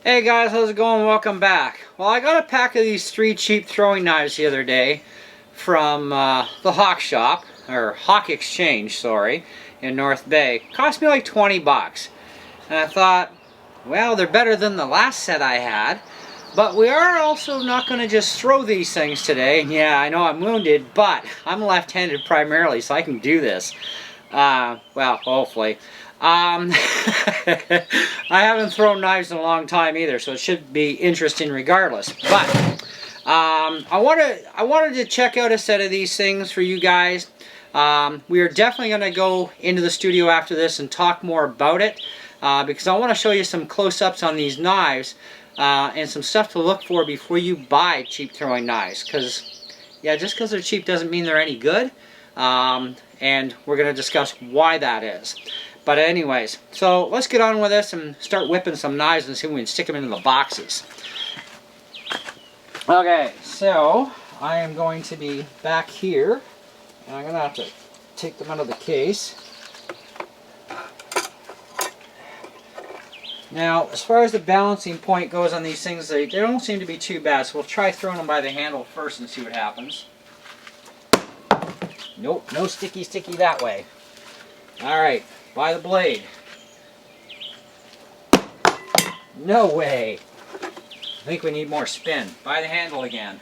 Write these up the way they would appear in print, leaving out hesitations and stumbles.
Hey guys, how's it going? Welcome back. Well, I got a pack of these 3 cheap throwing knives the other day from the Hawk Shop, or Hawk Exchange, sorry, in North Bay. Cost me like 20 bucks. And I thought, well, they're better than the last set I had. But we are also not going to just throw these things today. Yeah, I know I'm wounded, but I'm left-handed primarily, so I can do this. Well, hopefully. I haven't thrown knives in a long time either, so it should be interesting regardless. But I wanted to check out a set of these things for you guys. We are definitely going to go into the studio after this and talk more about it because I want to show you some close-ups on these knives and some stuff to look for before you buy cheap throwing knives. Because, yeah, just because they're cheap doesn't mean they're any good. And we're going to discuss why that is. But anyways, so let's get on with this and start whipping some knives and see if we can stick them into the boxes. Okay, so I am going to be back here, and I'm going to have to take them out of the case. Now, as far as the balancing point goes on these things, they don't seem to be too bad, so we'll try throwing them by the handle first and see what happens. Nope, no sticky that way. Alright, by the blade. No way. I think we need more spin. By the handle again.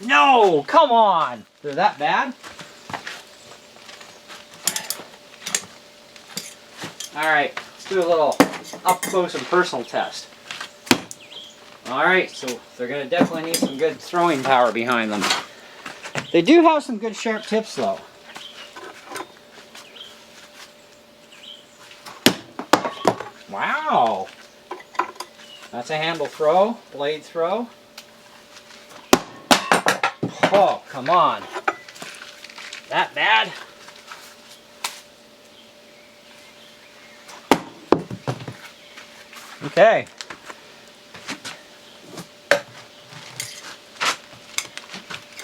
No, come on. They're that bad? Alright, let's do a little up close and personal test. Alright, so they're going to definitely need some good throwing power behind them. They do have some good sharp tips though. Wow! That's a handle throw, blade throw. Oh, come on. That bad? Okay.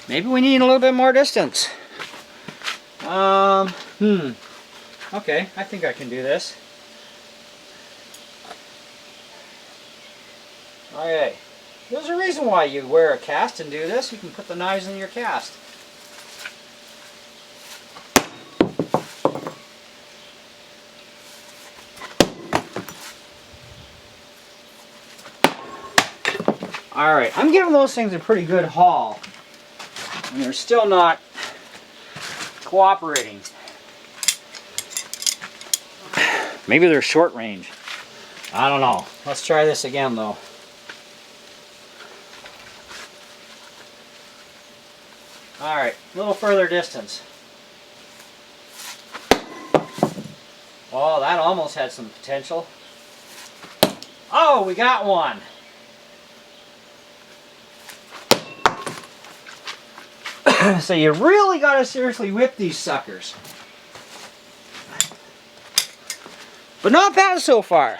Maybe we need a little bit more distance. Okay, I think I can do this. Okay. There's a reason why you wear a cast and do this. You can put the knives in your cast. Alright, I'm giving those things a pretty good haul. And they're still not cooperating. Maybe they're short range. I don't know. Let's try this again though. Alright, a little further distance. Oh, that almost had some potential. Oh, we got one. So you really got to seriously whip these suckers. But not bad so far.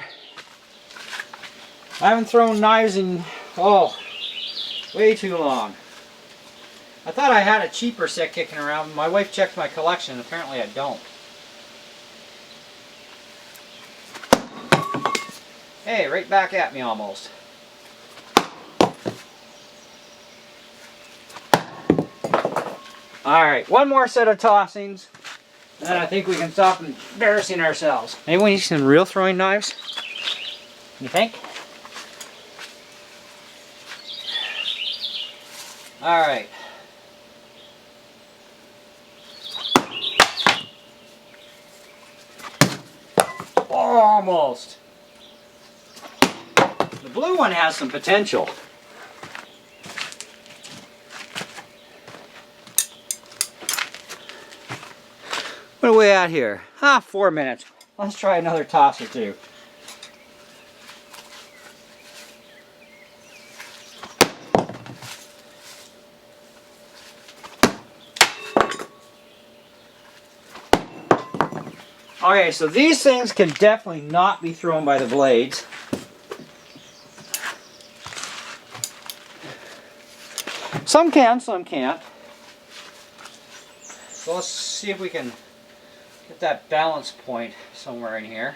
I haven't thrown knives in, way too long. I thought I had a cheaper set kicking around. My wife checked my collection, and apparently I don't. Hey, right back at me almost. Alright, one more set of tossings, and then I think we can stop embarrassing ourselves. Maybe we need some real throwing knives? You think? Alright. Almost. The blue one has some potential. What are we at here? 4 minutes. Let's try another toss or two. Okay, so these things can definitely not be thrown by the blades. Some can, some can't. So let's see if we can get that balance point somewhere in here.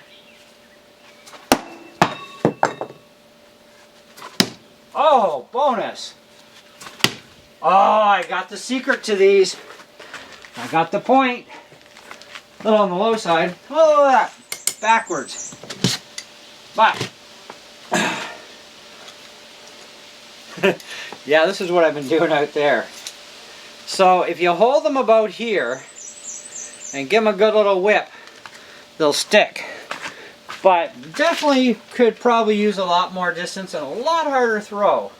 Oh, bonus. Oh, I got the secret to these. I got the point. A little on the low side. Oh, look at that. Backwards. But, yeah, this is what I've been doing out there. So, if you hold them about here and give them a good little whip, they'll stick. But definitely could probably use a lot more distance and a lot harder throw.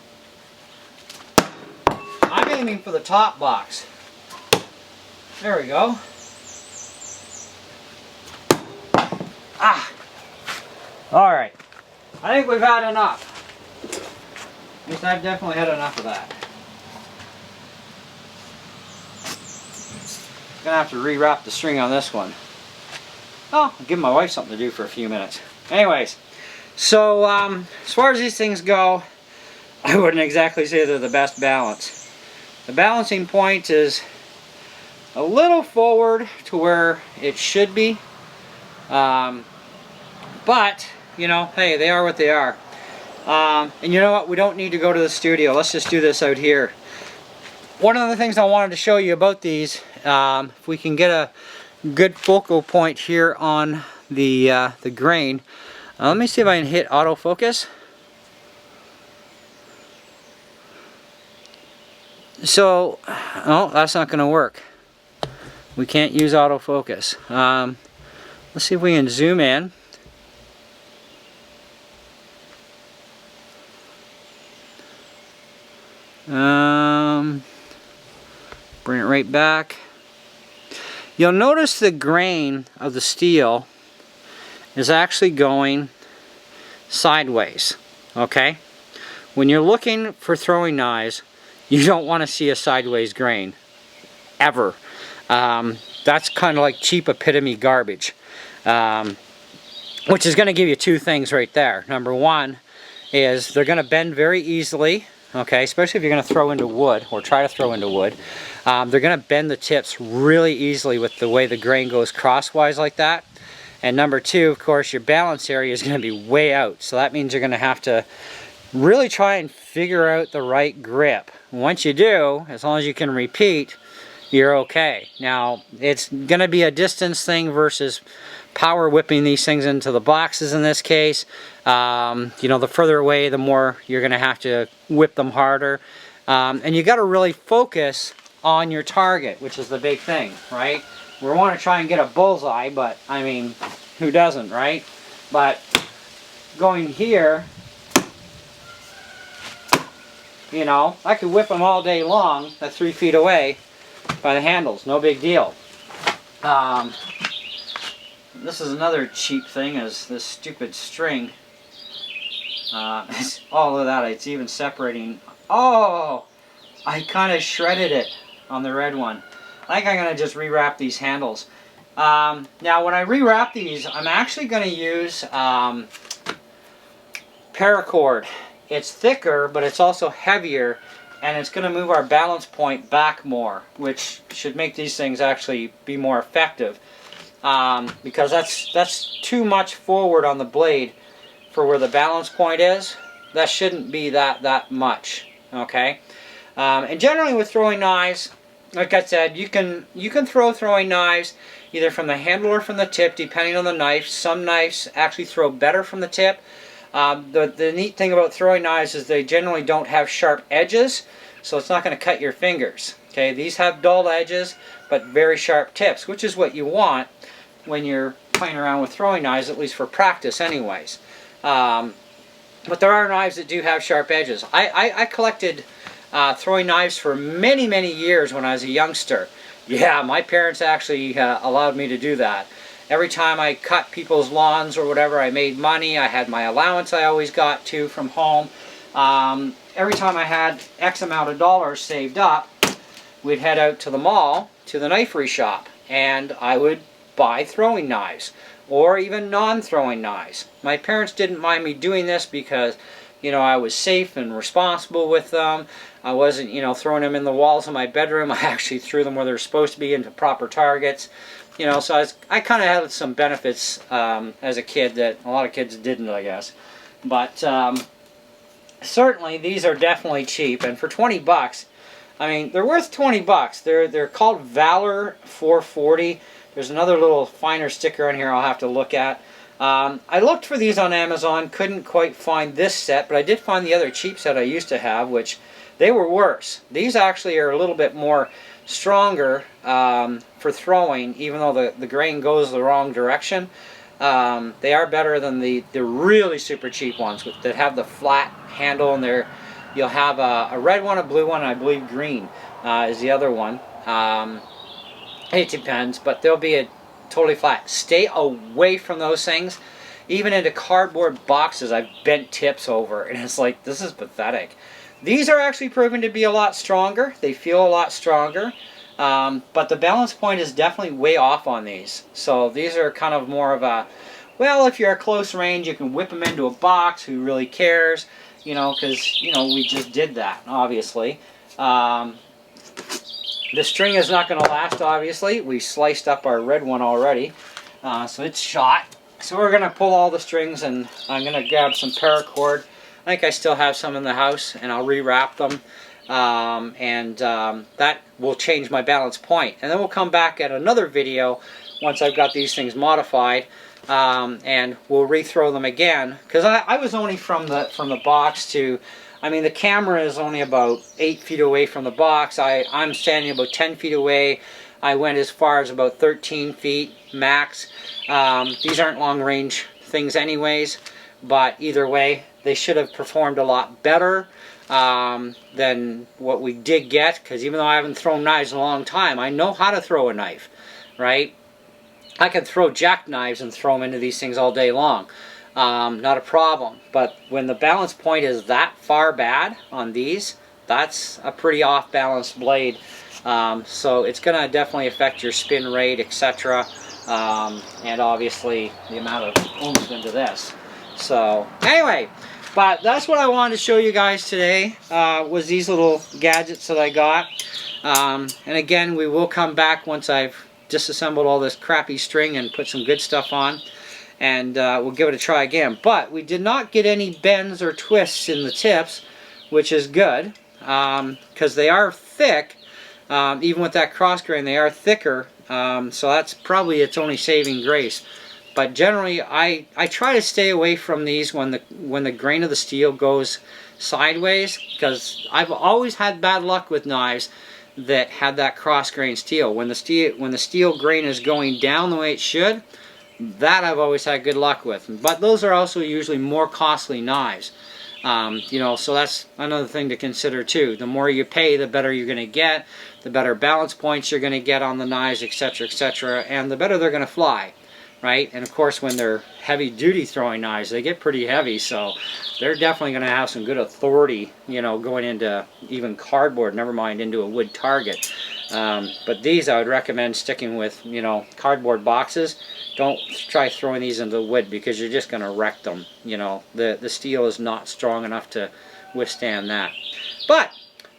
I'm aiming for the top box. There we go. Ah! Alright. I think we've had enough. At least I've definitely had enough of that. Gonna have to rewrap the string on this one. Oh, I'll give my wife something to do for a few minutes. Anyways, so as far as these things go, I wouldn't exactly say they're the best balance. The balancing point is a little forward to where it should be. But, you know, hey, they are what they are. And you know what? We don't need to go to the studio. Let's just do this out here. One of the things I wanted to show you about these, if we can get a good focal point here on the grain. Let me see if I can hit autofocus. So, oh, that's not going to work. We can't use autofocus. Let's see if we can zoom in. Bring it right back. You'll notice the grain of the steel is actually going sideways, okay? When you're looking for throwing knives, you don't want to see a sideways grain, ever. That's kind of like cheap epitome garbage, which is going to give you two things right there. Number one is they're going to bend very easily, okay, especially if you're going to throw into wood or try to throw into wood. They're going to bend the tips really easily with the way the grain goes crosswise like that. And number two, of course, your balance area is going to be way out. So that means you're going to have to really try and figure out the right grip. Once you do, as long as you can repeat, you're okay. Now, it's going to be a distance thing versus power whipping these things into the boxes in this case. You know, the further away, the more you're going to have to whip them harder. And you got to really focus on your target, which is the big thing, right? We want to try and get a bullseye, but I mean, who doesn't, right? But going here, you know, I could whip them all day long at 3 feet away by the handles, no big deal. This is another cheap thing, is this stupid string. All of that, it's even separating. Oh, I kind of shredded it on the red one. I think I'm going to just rewrap these handles. Now when I rewrap these, I'm actually going to use paracord. It's thicker, but it's also heavier, and it's going to move our balance point back more, which should make these things actually be more effective. Because that's too much forward on the blade for where the balance point is. That shouldn't be that much, okay? And generally with throwing knives, like I said, you can throw throwing knives either from the handle or from the tip, depending on the knife. Some knives actually throw better from the tip. The neat thing about throwing knives is they generally don't have sharp edges, so it's not going to cut your fingers. Okay, these have dull edges, but very sharp tips, which is what you want when you're playing around with throwing knives, at least for practice anyways. But there are knives that do have sharp edges. I collected throwing knives for many years when I was a youngster. Yeah, my parents actually allowed me to do that. Every time I cut people's lawns or whatever, I made money. I had my allowance I always got to from home. Every time I had X amount of dollars saved up, we'd head out to the mall, to the knifery shop, and I would buy throwing knives, or even non-throwing knives. My parents didn't mind me doing this because, you know, I was safe and responsible with them. I wasn't, you know, throwing them in the walls of my bedroom. I actually threw them where they're supposed to be, into proper targets. You know, so I kind of had some benefits as a kid that a lot of kids didn't, I guess. But certainly these are definitely cheap, and for 20 bucks, I mean, they're worth 20 bucks. They're called Valor 440. There's another little finer sticker on here I'll have to look at. I looked for these on Amazon, couldn't quite find this set, but I did find the other cheap set I used to have, which they were worse. These actually are a little bit more stronger for throwing, even though the grain goes the wrong direction. They are better than the really super cheap ones that have the flat handle, and you'll have a red one, a blue one, and I believe green is the other one. It depends, but they'll be a totally flat. Stay away from those things. Even into cardboard boxes, I've bent tips over, and it's like, this is pathetic. These are actually proven to be a lot stronger. They feel a lot stronger. But the balance point is definitely way off on these. So these are kind of more of a, well, if you're at close range, you can whip them into a box. Who really cares? You know, because, you know, we just did that, obviously. The string is not going to last, obviously. We sliced up our red one already. So it's shot. So we're going to pull all the strings, and I'm going to grab some paracord. I think I still have some in the house, and I'll rewrap them. That will change my balance point. And then we'll come back at another video once I've got these things modified, and we'll rethrow them again. Because I was only from the box to, I mean, the camera is only about 8 feet away from the box. I'm standing about 10 feet away. I went as far as about 13 feet max. These aren't long range things anyways, but either way, they should have performed a lot better than what we did get, because even though I haven't thrown knives in a long time, I know how to throw a knife, right? I can throw jackknives and throw them into these things all day long. Not a problem. But when the balance point is that far bad on these, that's a pretty off-balanced blade. So it's going to definitely affect your spin rate, etc. And obviously the amount of oomph into this. So anyway, but that's what I wanted to show you guys today, was these little gadgets that I got. And again, we will come back once I've disassembled all this crappy string and put some good stuff on, and we'll give it a try again. But we did not get any bends or twists in the tips, which is good, because they are thick. Even with that cross grain, they are thicker, so that's probably its only saving grace. But generally, I try to stay away from these when the grain of the steel goes sideways, because I've always had bad luck with knives that had that cross grain steel. When the steel grain is going down the way it should, that I've always had good luck with. But those are also usually more costly knives. You know, so that's another thing to consider too. The more you pay, the better you're going to get, the better balance points you're going to get on the knives, etc., etc., and the better they're going to fly. Right? And of course, when they're heavy duty throwing knives, they get pretty heavy, so they're definitely going to have some good authority, you know, going into even cardboard, never mind into a wood target. But these I would recommend sticking with, you know, cardboard boxes. Don't try throwing these into wood, because you're just going to wreck them. You know, the steel is not strong enough to withstand that. But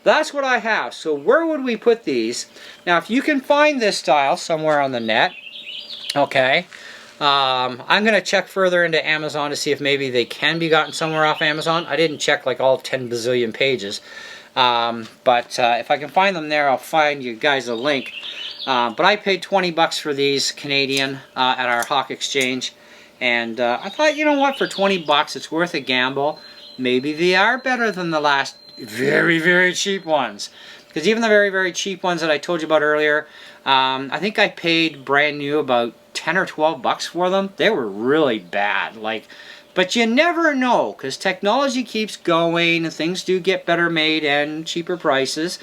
that's what I have. So where would we put these? Now, if you can find this style somewhere on the net, okay, I'm going to check further into Amazon to see if maybe they can be gotten somewhere off Amazon. I didn't check like all 10 bazillion pages. But if I can find them there, I'll find you guys a link. But I paid 20 bucks for these Canadian at our Hawk Exchange. And I thought, you know what, for 20 bucks it's worth a gamble. Maybe they are better than the last very, very cheap ones. Because even the very, very cheap ones that I told you about earlier, I think I paid brand new about 10 or 12 bucks for them. They were really bad. But you never know, because technology keeps going and things do get better made and cheaper prices.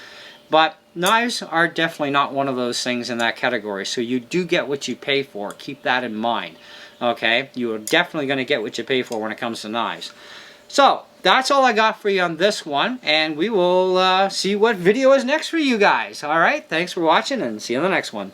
But knives are definitely not one of those things in that category. So you do get what you pay for. Keep that in mind. Okay? You are definitely going to get what you pay for when it comes to knives. So that's all I got for you on this one, and we will see what video is next for you guys. Alright, thanks for watching, and see you in the next one.